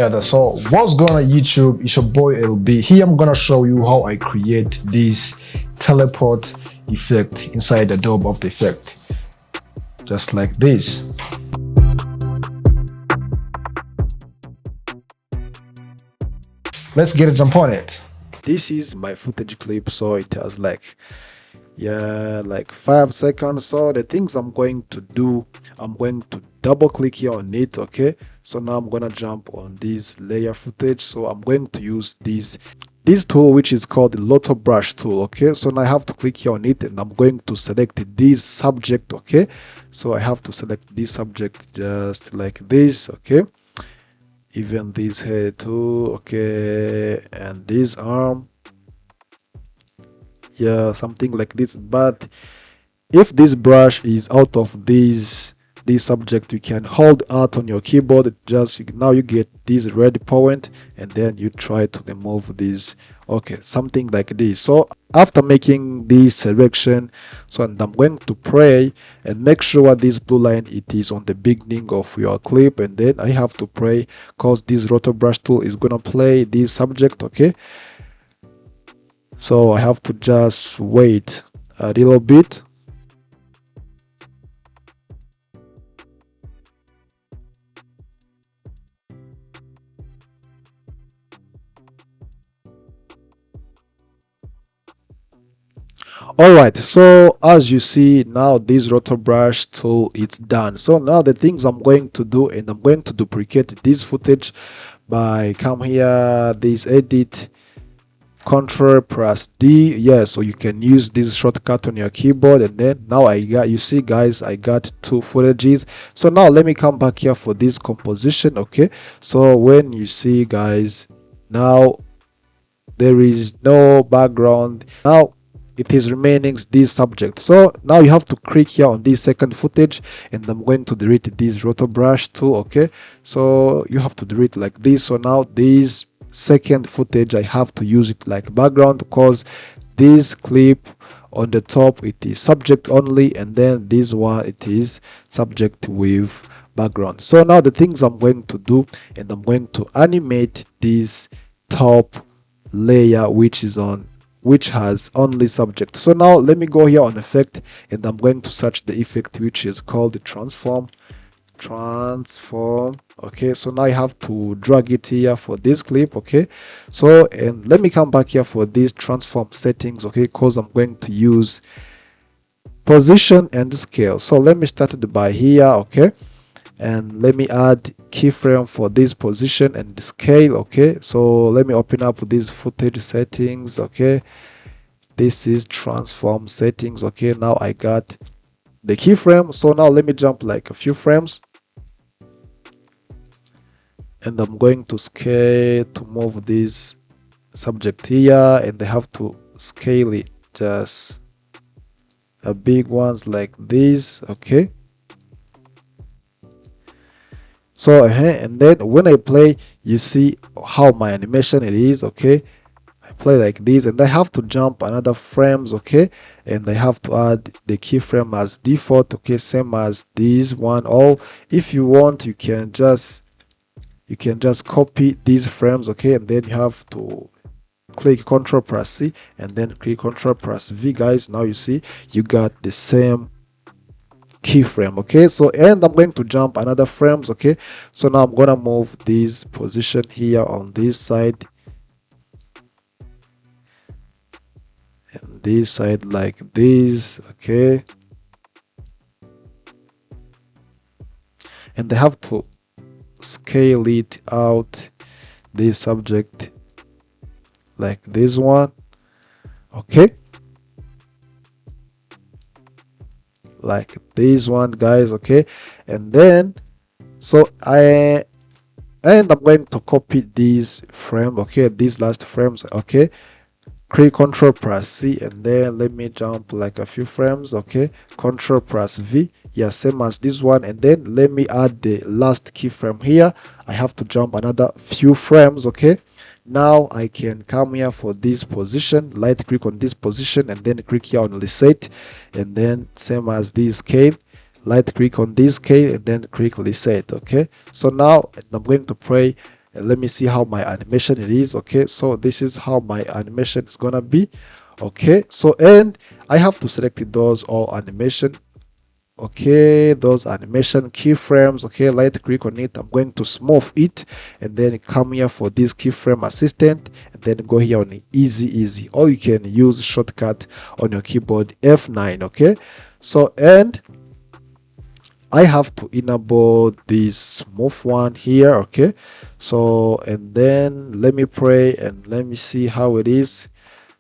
Yeah, that's all. What's going on YouTube? It's your boy LB. Here I'm gonna show you how I create this teleport effect inside Adobe After Effects. Just like this. Let's get a jump on it. This is my footage clip, so it has like 5 seconds. So the things I'm going to do, I'm going to double click here on it. Okay, so now I'm gonna jump on this layer footage. So I'm going to use this tool, which is called the Lotto brush tool. Okay, so now I have to click here on it and I'm going to select this subject. Okay, so I have to select this subject just like this. Okay, even this head too. Okay, and this arm, yeah, something like this. But if this brush is out of this subject, you can hold Alt on your keyboard. Now you get this red point and then you try to remove this. Okay, something like this. So after making this selection, so I'm going to pray and make sure this blue line, it is on the beginning of your clip, and then I have to pray because this rotor brush tool is gonna play this subject. Okay, so I have to just wait a little bit. All right, so as you see now, this rotor brush tool, it's done. So now the things I'm going to do, and I'm going to duplicate this footage by come here, this edit, Ctrl plus D. Yeah, so you can use this shortcut on your keyboard, and then now you see guys, I got 2 footages. So now let me come back here for this composition. Okay, so when you see guys, now there is no background. Now it is remaining this subject. So now you have to click here on this second footage, and I'm going to delete this rotor brush tool. Okay, so you have to delete like this. So now this second footage, I have to use it like background because this clip on the top, it is subject only, and then this one, it is subject with background. So now the things I'm going to do, and I'm going to animate this top layer which has only subject. So now let me go here on effect, and I'm going to search the effect which is called the transform. Okay, so now I have to drag it here for this clip. Okay, so and let me come back here for this transform settings. Okay, because I'm going to use position and scale. So let me start it by here. Okay, and let me add keyframe for this position and scale. Okay, so let me open up these footage settings. Okay, this is transform settings. Okay, now I got the keyframe. So now let me jump like a few frames, and I'm going to scale to move this subject here, and I have to scale it just a big ones like this. Okay, so and then when I play, you see how my animation it is. Okay, I play like this, and I have to jump another frames. Okay, and I have to add the keyframe as default. Okay, same as this one. Or if you want, you can just copy these frames. Okay, and then you have to click Ctrl plus C and then click Ctrl plus V. Guys, now you see you got the same keyframe. Okay, so and I'm going to jump another frames. Okay, so now I'm gonna move this position here on this side and this side like this. Okay, and I have to scale it out, this subject like this one. Okay, like this one, guys. Okay, and then so I'm going to copy this frame. Okay, these last frames. Okay, click Ctrl plus C, and then let me jump like a few frames. Okay, Ctrl plus V. Yeah, same as this one, and then let me add the last keyframe here. I have to jump another few frames. Okay, now I can come here for this position, right click on this position, and then click here on reset, and then same as this scale, right click on this scale and then click reset. Okay, so now I'm going to play and let me see how my animation it is. Okay, so this is how my animation is gonna be. Okay, so and I have to select those all animation. Okay, those animation keyframes. Okay, right click on it, I'm going to smooth it, and then come here for this keyframe assistant, and then go here on easy, or you can use shortcut on your keyboard F9. Okay, so and I have to enable this smooth one here. Okay, so and then let me pray and let me see how it is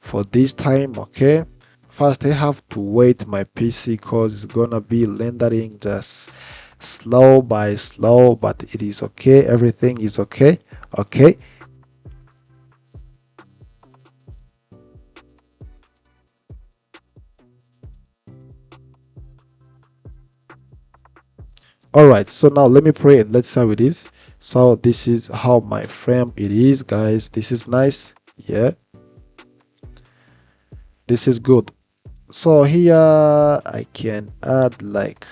for this time. Okay, first I have to wait my PC because it's gonna be rendering just slow by slow, but it is okay, everything is okay. Okay, all right, so now let me pray and let's see how it is. So this is how my frame it is, guys. This is nice. Yeah, this is good. So here I can add like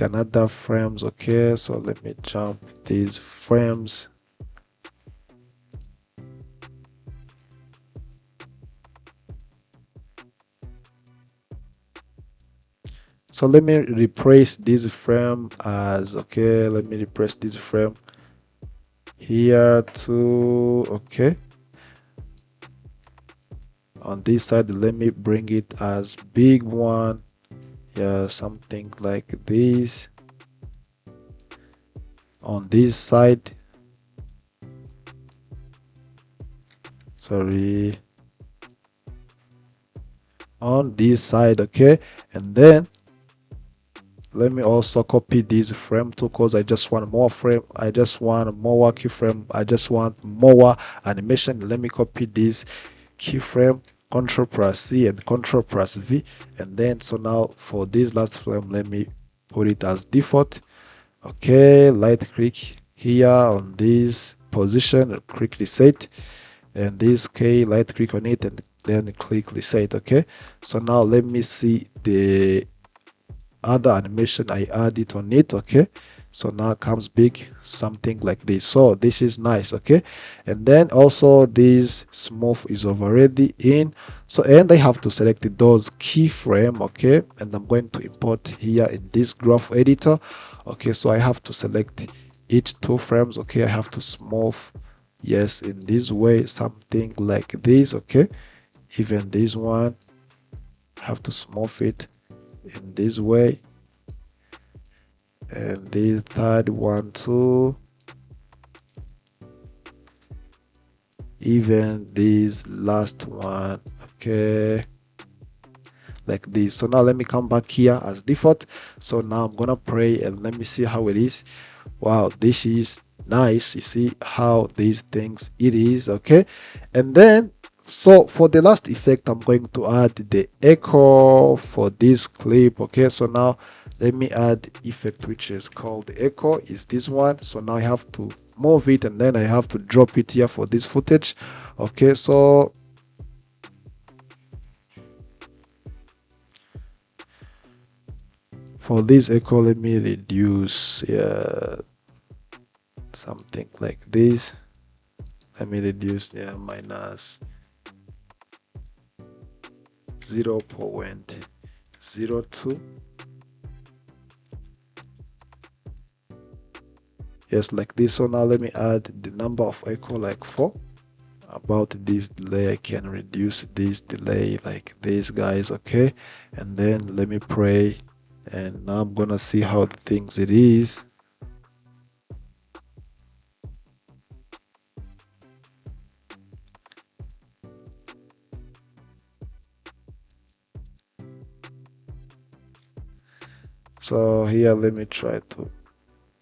another frames. Okay, so let me jump these frames. So let me replace this frame as okay, let me replace this frame here to okay. On this side, let me bring it as big one. Yeah, something like this. On this side, sorry, on this side, okay. And then let me also copy this frame too, because I just want more frame, I just want more keyframe, I just want more animation. Let me copy this keyframe, Control plus C and Control plus V, and then so now for this last frame, let me put it as default. Okay, right click here on this position, click reset, and this K, right click on it, and then click reset. Okay, so now let me see the other animation I added on it. Okay, so now comes big, something like this. So this is nice. Okay, and then also this smooth is already in. So and I have to select those keyframe. Okay, and I'm going to import here in this graph editor. Okay, so I have to select each two frames. Okay, I have to smooth, yes, in this way, something like this. Okay, even this one have to smooth it in this way, and the third one too, even this last one. Okay, like this. So now let me come back here as default. So now I'm gonna pray and let me see how it is. Wow, this is nice. You see how these things it is. Okay, and then so for the last effect, I'm going to add the echo for this clip. Okay, so now let me add effect which is called the echo, is this one. So now I have to move it and then I have to drop it here for this footage. Okay, so for this echo, let me reduce something like this. Let me reduce minus 0.02. Yes, like this. So now let me add the number of echo like 4. About this delay, I can reduce this delay like this, guys. Okay, and then let me pray, and now I'm gonna see how the things it is. So here let me try to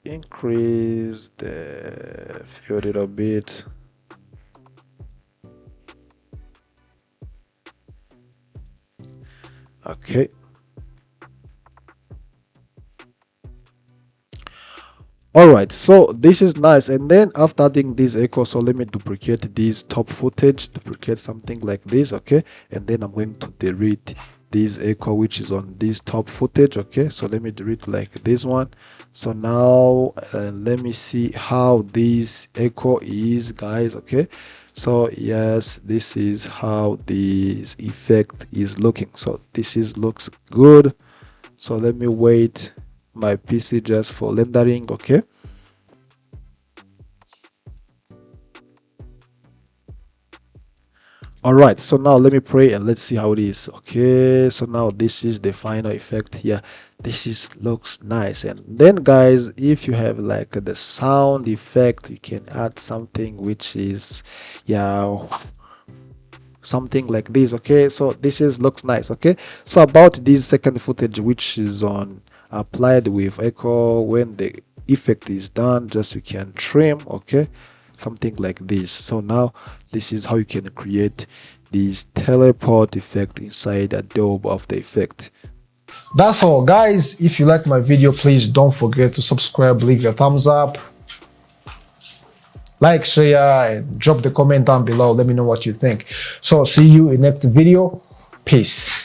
increase the view a little bit. Okay, all right, so this is nice. And then after adding this echo, so let me duplicate this top footage, duplicate something like this. Okay, and then I'm going to delete this echo which is on this top footage. Okay, so let me do it like this one. So now let me see how this echo is, guys. Okay, so yes, this is how this effect is looking. So this is looks good. So let me wait my PC just for rendering. Okay, all right, so now let me pray and let's see how it is. Okay, so now this is the final effect here. This is looks nice. And then guys, if you have like the sound effect, you can add something which is, yeah, something like this. Okay, so this is looks nice. Okay, so about this second footage which is on applied with echo, when the effect is done, just you can trim. Okay, something like this. So now this is how you can create this teleport effect inside Adobe After Effects. That's all, guys. If you like my video, please don't forget to subscribe, leave your thumbs up, like, share, and drop the comment down below. Let me know what you think. So see you in next video. Peace.